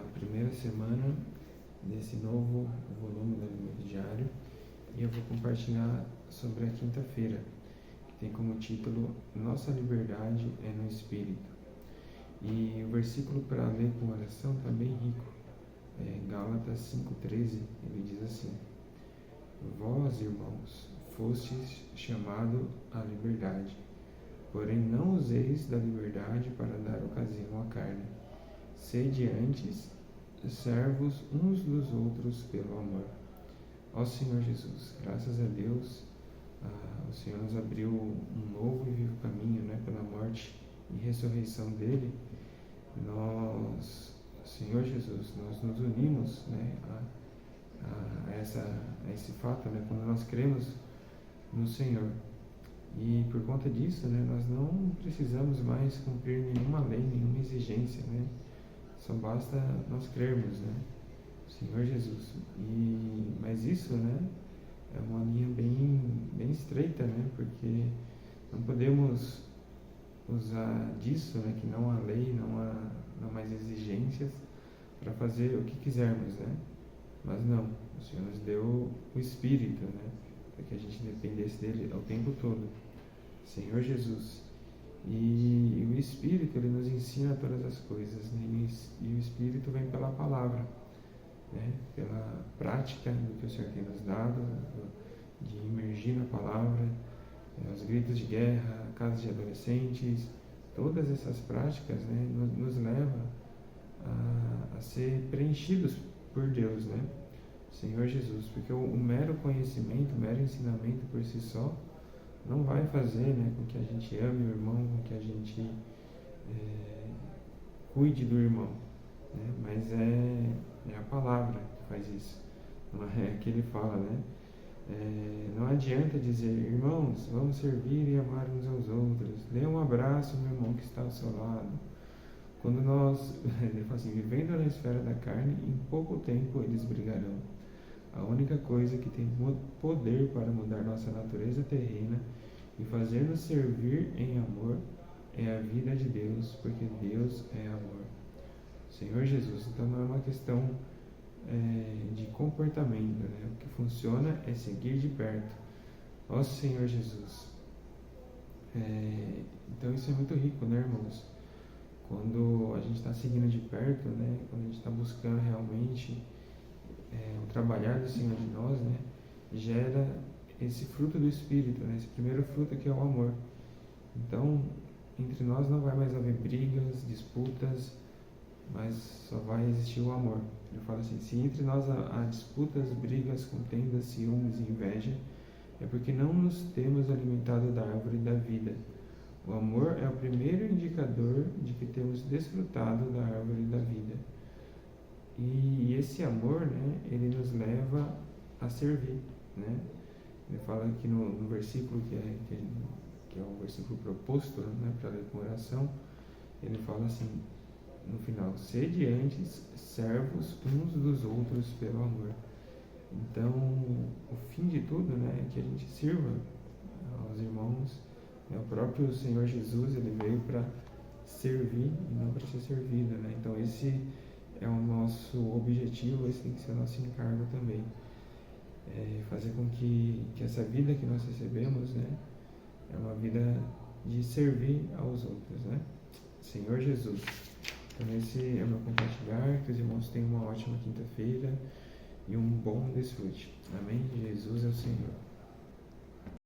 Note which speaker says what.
Speaker 1: primeira semana desse novo volume do livro diário e eu vou compartilhar sobre a quinta-feira, que tem como título Nossa Liberdade é no Espírito. E o versículo para ler com oração está bem rico. Gálatas 5,13, ele diz assim: Vós, irmãos, fostes chamados à liberdade, porém não useis da liberdade para dar ocasião à carne. Sede antes servos uns dos outros pelo amor. Ó Senhor Jesus, graças a Deus, o Senhor nos abriu um novo e vivo caminho, pela morte e ressurreição dele. Nós, Senhor Jesus, nós nos unimos a esse fato, quando nós cremos no Senhor. E por conta disso, nós não precisamos mais cumprir nenhuma lei, nenhuma exigência, Só basta nós crermos, Senhor Jesus. Mas isso, é uma linha bem estreita, porque não podemos usar disso, que não há lei, não há mais exigências para fazer o que quisermos, Mas não, o Senhor nos deu o Espírito, para que a gente dependesse dele o tempo todo. Senhor Jesus. E o Espírito, ele nos ensina todas as coisas, e o Espírito vem pela palavra, pela prática do que o Senhor tem nos dado, de imergir na palavra, os gritos de guerra, casas de adolescentes, todas essas práticas nos levam a ser preenchidos por Deus, Senhor Jesus, porque o mero conhecimento, o mero ensinamento por si só não vai fazer com que a gente ame o irmão, com que a gente cuide do irmão, mas é a palavra que faz isso, não é que ele fala, não adianta dizer, irmãos, vamos servir e amar uns aos outros, dê um abraço no irmão que está ao seu lado. Quando nós, ele fala assim, vivendo na esfera da carne, em pouco tempo eles brigarão. A única coisa que tem poder para mudar nossa natureza terrena e fazer-nos servir em amor é a vida de Deus, porque Deus é amor. Senhor Jesus, então não é uma questão de comportamento, O que funciona é seguir de perto. Ó Senhor Jesus. Então isso é muito rico, irmãos? Quando a gente está seguindo de perto, quando a gente está buscando realmente o trabalhar do Senhor de nós, gera esse fruto do Espírito, esse primeiro fruto que é o amor. Então, entre nós não vai mais haver brigas, disputas, mas só vai existir o amor. Ele fala assim, se entre nós há disputas, brigas, contendas, ciúmes e inveja, é porque não nos temos alimentado da árvore da vida. O amor é o primeiro indicador de que temos desfrutado da árvore da vida. E esse amor, ele nos leva a servir, Ele fala aqui no versículo que é o versículo proposto, para ler com oração, ele fala assim, no final, sede antes servos uns dos outros pelo amor. Então, o fim de tudo, é que a gente sirva aos irmãos. O próprio Senhor Jesus, ele veio para servir e não para ser servido, Então, esse é o nosso objetivo, esse tem que ser o nosso encargo também. Fazer com que essa vida que nós recebemos, é uma vida de servir aos outros, Senhor Jesus. Então esse é o meu compartilhar, que os irmãos tenham uma ótima quinta-feira e um bom desfrute. Amém? Jesus é o Senhor.